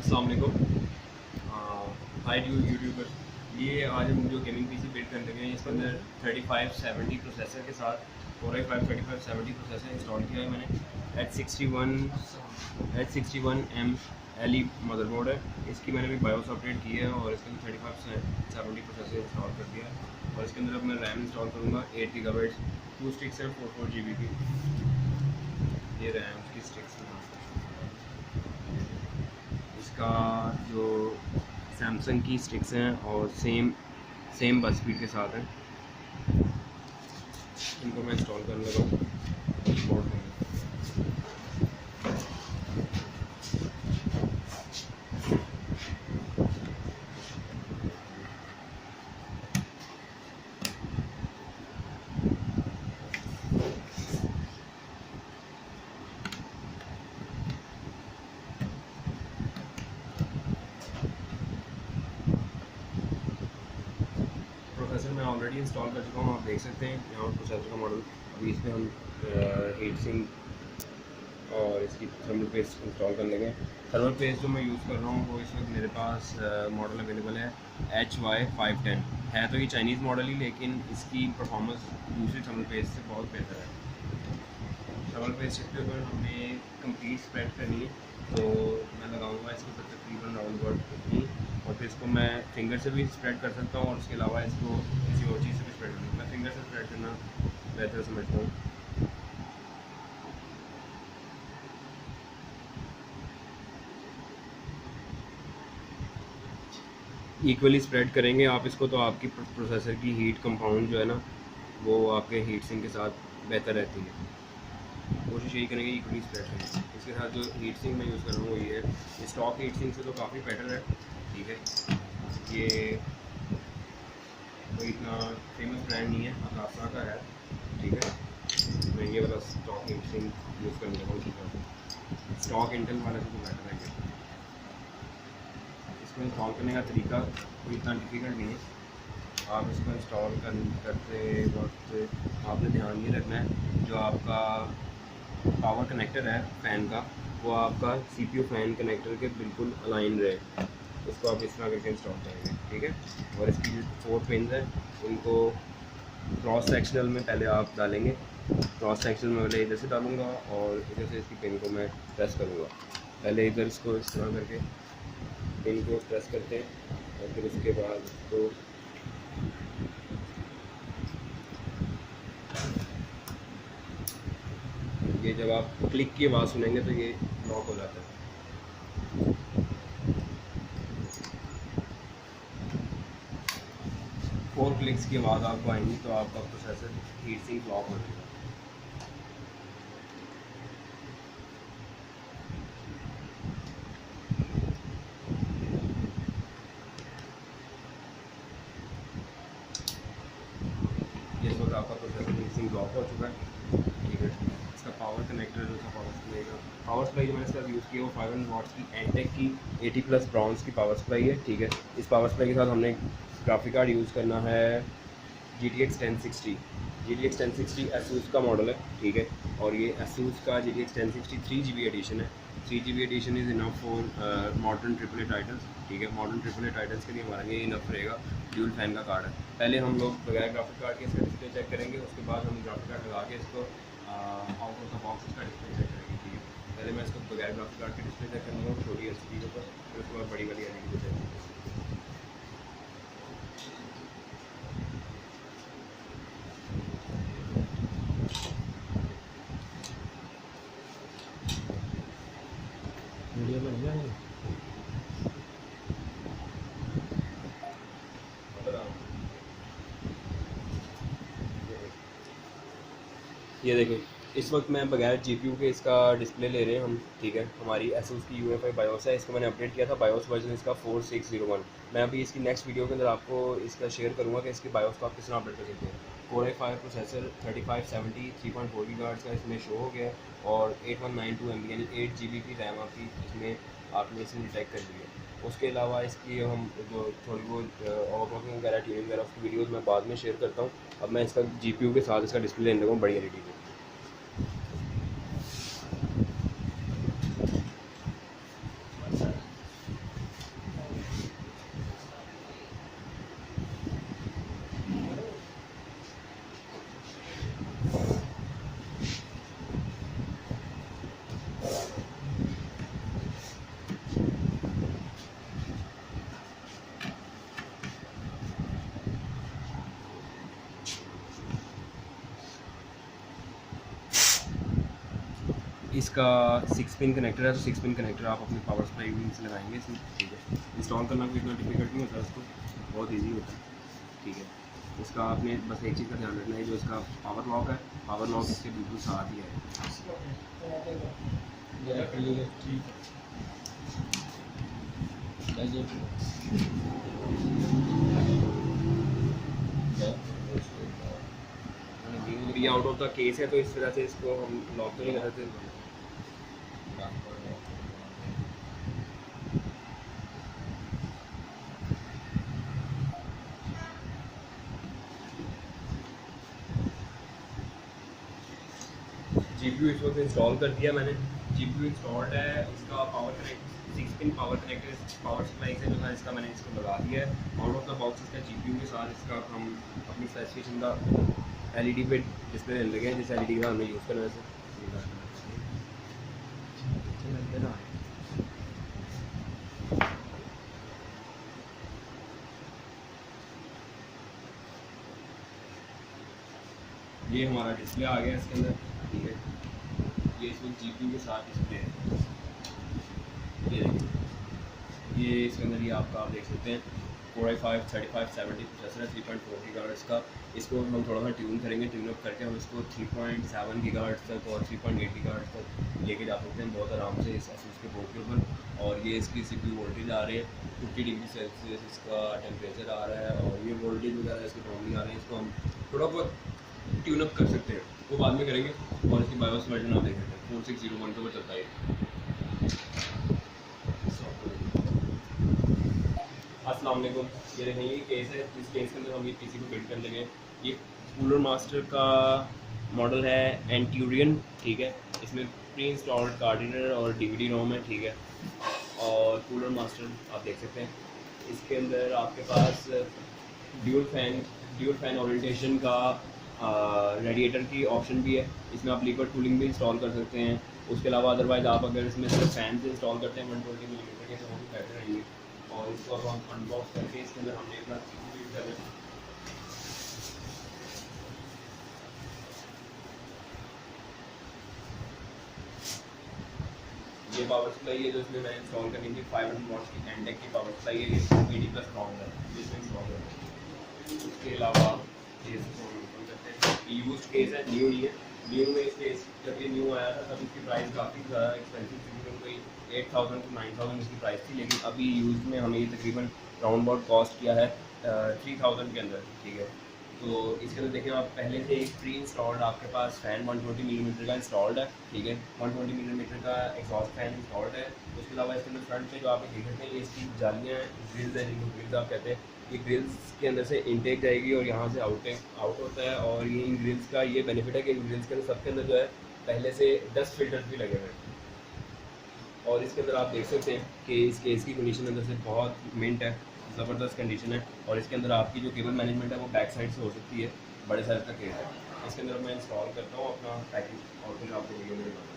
अस्सलाम वालेकुम। हाय यूट्यूबर। ये आज हम जो गेमिंग पीसी बिल्ड करने लगे हैं इसके अंदर 3570 प्रोसेसर के साथ Core i5 3570 प्रोसेसर इंस्टॉल किया है मैंने। H61M LE मदरबोर्ड है। इसकी मैंने भी बायोस अपडेट की है और इसके अंदर 3570 प्रोसेसर इंस्टॉल कर दिया है। और इसके अंदर अब मैं रैम इंस्टॉल करूँगा 8 GB। 2 स्टिक्स है 4 GB की। ये रैम की स्टिक्स हैं। इसका जो सैमसंग की स्टिक्स हैं और सेम बस स्पीड के साथ हैं। इनको मैं इंस्टॉल करने लगा हूँ। प्रोसेसर मैं ऑलरेडी इंस्टॉल कर चुका हूँ, आप देख सकते हैं यहाँ प्रोसेसर का मॉडल। अभी इसमें हम हीट सिंक और इसकी थर्मल पेस्ट इंस्टॉल करने लगे। थर्मल पेस्ट जो मैं यूज़ कर रहा हूँ वो इस वक्त मेरे पास मॉडल अवेलेबल है HY510 है। तो ये चाइनीज़ मॉडल ही, लेकिन इसकी परफॉर्मेंस दूसरी थर्मल पेस्ट से बहुत बेहतर है। थर्मल पेस्ट के ऊपर हमें कंप्लीट स्प्रेड करनी है, तो मैं लगाऊंगा इसके ऊपर तकरीबन राउंड अबाउट इतनी, और फिर इसको मैं फिंगर से भी स्प्रेड कर सकता हूँ और उसके अलावा इसको किसी और चीज़ से भी स्प्रेड करूँगा। मैं फिंगर से स्प्रेड करना बेहतर समझता हूँ। इक्वली स्प्रेड करेंगे आप इसको तो आपकी प्रोसेसर की हीट कंपाउंड जो है ना वो आपके हीट सिंक के साथ बेहतर रहती है। कोशिश यही करेंगे इक्वली स्प्रेड करें। इसके साथ जो हीट सिंक मैं यूज़ कर रहा हूँ वो ये है। स्टॉक हीट सिंक से तो काफ़ी बेटर है, ठीक है। ये कोई इतना फेमस ब्रांड नहीं है, अकासा का है, ठीक है। मैं ये वाला स्टॉक हीट सिंक यूज़ करने लगा हूँ। स्टॉक इंटेल वाले से तो बेटर है। इसको इंस्टॉल करने का तरीका कोई इतना डिफ़िकल्ट नहीं है। आप इसको इंस्टॉल करते वक्त आपने ध्यान ये रखना है जो आपका पावर कनेक्टर है फ़ैन का, वो आपका CPU फ़ैन कनेक्टर के बिल्कुल अलाइन रहे। इसको आप इस तरह करके इंस्टॉल करेंगे, ठीक है। और इसकी जो 4 पिन है उनको क्रॉस सेक्शनल में पहले आप डालेंगे। क्रॉस सेक्शनल में पहले इधर से डालूँगा और इधर से इसकी पिन को मैं प्रेस करूँगा। पहले इधर इसको इस तरह करके पिन को प्रेस करते हैं और फिर उसके बाद इसको ये जब आप क्लिक की आवाज़ सुनेंगे तो ये लॉक हो जाता है। 4 क्लिक्स की आवाज़ आपको आएंगी तो आपका प्रोसेसर हीट सिंक लॉक हो जाएगा। ये इस वक्त आपका प्रोसेसर हीट सिंक लॉक हो चुका है, ठीक है। इसका पावर कनेक्टर जो था पावर सप्लाई जो मैंने इसका यूज़ किया वो 500 वाट्स की एंटेक की 80+ ब्राउन्स की पावर सप्लाई है, ठीक है। इस पावर सप्लाई के साथ हमने ग्राफिक कार्ड यूज़ करना है GTX 1060। GTX 1060 ASUS का मॉडल है, ठीक है। और ये ASUS का GTX 1060 3GB एडिशन है। 3GB edition is enough for modern AAA titles, ठीक है। मॉडर्न AAA टाइटल्स के लिए हमारा ये इनफ रहेगा। ड्यूल फैन का कार्ड है। पहले हम लोग बगैर ग्राफिक कार्ड के इसका डिस्प्ले चेक करेंगे, उसके बाद हम ग्राफिक कार्ड लगा के इसको आउट ऑफ द बॉक्स इसका डिस्प्ले चेक करेंगे, ठीक है। पहले मैं इसको बगैर ग्राफिक कार्ड के डिस्प्ले चेक करूँगा छोटी LCD के ऊपर, फिर उसके बाद बड़ी वाली LED को चेक करेंगे। वीडियो बन गया है। ये देखें, इस वक्त मैं बगैर GPU के इसका डिस्प्ले ले रहे हैं हम, ठीक है। हमारी ASUS की UEFI बायोस है, इसको मैंने अपडेट किया था। बायोस वर्जन इसका 4601। मैं अभी इसकी नेक्स्ट वीडियो के अंदर आपको इसका शेयर करूँगा कि इसकी बायोस को आप किस तरह अपडेट कर सकते हैं। Core i5 प्रोसेसर 3570 3.4 GHz का इसमें शो हो गया और 8192 MB यानी 8 GB की रैम आपकी इसमें आपने इसे डिटेक्ट कर ली है। उसके अलावा इसकी हम जो थोड़ी बहुत ओवरक्लॉकिंग वगैरह ट्यूनिंग वगैरह उसकी वीडियोज़ मैं बाद में शेयर करता हूँ। अब मैं इसका GPU के साथ इसका डिस्प्ले लेने लगा हूँ बड़ी LED में। इसका 6 पिन कनेक्टर है, तो 6 पिन कनेक्टर आप अपने पावर सप्लाई से लगाएंगे इसमें, ठीक है। इंस्टॉल करना कोई इतना डिफिकल्ट नहीं होता, इसको बहुत ईजी होता है, ठीक है। इसका आपने बस एक चीज़ का ध्यान रखना है, जो इसका पावर लॉक है, पावर लॉक इसके बिल्कुल साथ ही है। ये आउट ऑफ द केस है, तो इस वजह से इसको हम लॉक तो नहीं कर सकते। GPU इस वक्त इंस्टॉल कर दिया मैंने, GPU इंस्टॉल्ड है, इसका power connect 6 pin power connector power supply से जो है इसका मैंने इसको लगा दिया है। आउट ऑफ द बॉक्स इसका GPU के साथ इसका हम अपनी स्पेसिफिकेशन का LED पे डिस्प्ले देने लगे हैं, जिस LED का हमने यूज़ करना है। ये हमारा डिस्प्ले आ गया इसके अंदर, ठीक है। ये इसमें GPU के साथ डिस्प्ले है, ये देखिए, ये इसके अंदर ये आपका आप देख सकते हैं 4 i5 3570 प्रोसेसर है, 3.4 GHz का। इसको हम थोड़ा सा ट्यून करेंगे, ट्यून अप करके हम इसको 3.7 GHz तक और 3.8 GHz तक लेके जा सकते हैं बहुत आराम से इस ASUS के बोर्ड के ऊपर। और ये इसकी CPU वोल्टेज आ रही है 50 डिग्री सेल्सियस इसका टेम्परेचर आ रहा है, और ये वोल्टेज वगैरह इसके नॉर्मली आ रहे हैं। इसको हम थोड़ा बहुत ट्यून अप कर सकते हैं, वो बाद में करेंगे। और इसकी बायोस वर्जन आप देख सकते हैं 4601 के ऊपर चलता है। अस्सलाम वालेकुम, ये देखें ये केस है, इस केस के अंदर हम ये पीसी को बिल्ड कर लेंगे। ये कूलर मास्टर का मॉडल है एंट्यूरियन, ठीक है। इसमें प्री इंस्टॉल्ड कार्डिनर और DVD रोम है, ठीक है। और कूलर मास्टर आप देख सकते हैं, इसके अंदर आपके पास ड्यूल फैन ओरिएंटेशन का रेडिएटर की ऑप्शन भी है। इसमें आप लिक्विड कूलिंग भी इंस्टॉल कर सकते हैं। उसके अलावा अदरवाइज़ आप अगर इसमें सिर्फ फैन से इंस्टॉल करते हैं 120 मिलीमीटर के, तो वो भी बेटर रहेंगे। और इसको अब हम अनबॉक्स करके इसके अंदर हमने अपना फीड कर रहे हैं। ये पावर सप्लाई है जो इसमें मैंने इंस्टॉल करनी थी, 500 वॉट्स की एंटेक की पावर सप्लाई है, ये 80+ स्ट्रॉन्ग है, जिसमें इंस्टॉल कर रहे हैं। उसके अलावा ये यूज्ड केस है, न्यू नहीं है। न्यू में इस केस जब ये न्यू आया था तब इसकी प्राइस काफ़ी ज़्यादा एक्सपेंसिव थी, तकरीबन कोई 8000 to 9000 इसकी प्राइस थी। लेकिन अभी यूज़ में हमें ये तकरीबन राउंड अबाउट कॉस्ट किया है 3000 के अंदर, ठीक है। तो इसके अंदर देखें आप, पहले से एक प्री इंस्टॉल्ड आपके पास फ़ैन 120 मिलीमीटर का इंस्टॉल्ड है, ठीक है। 120 मिलीमीटर का एग्जॉस्ट फैन इंस्टॉल्ड है। उसके अलावा इसके अंदर फ्रंट पे जो आप देख सकते हैं, ये इसकी जालियाँ ग्रिल्स है, जिनको ग्रिल्स आप कहते हैं। ये ग्रिल्स के अंदर से इनटेक जाएगी और यहाँ से आउट होता है। और ये इन ग्रिल्स का ये बेनिफिट है कि ग्रिल्स के अंदर सबके अंदर जो है पहले से डस्ट फिल्टर्स भी लगे हुए हैं। और इसके अंदर आप देख सकते हैं कि इस केस की कंडीशन अंदर से बहुत मिंट है, ज़बरदस्त कंडीशन है। और इसके अंदर आपकी जो केबल मैनेजमेंट है वो बैक साइड से हो सकती है, बड़े साइज का केस है। इसके अंदर मैं इंस्टॉल करता हूँ अपना पैकेज और फिर आपको वीडियो में दिखाता हूँ।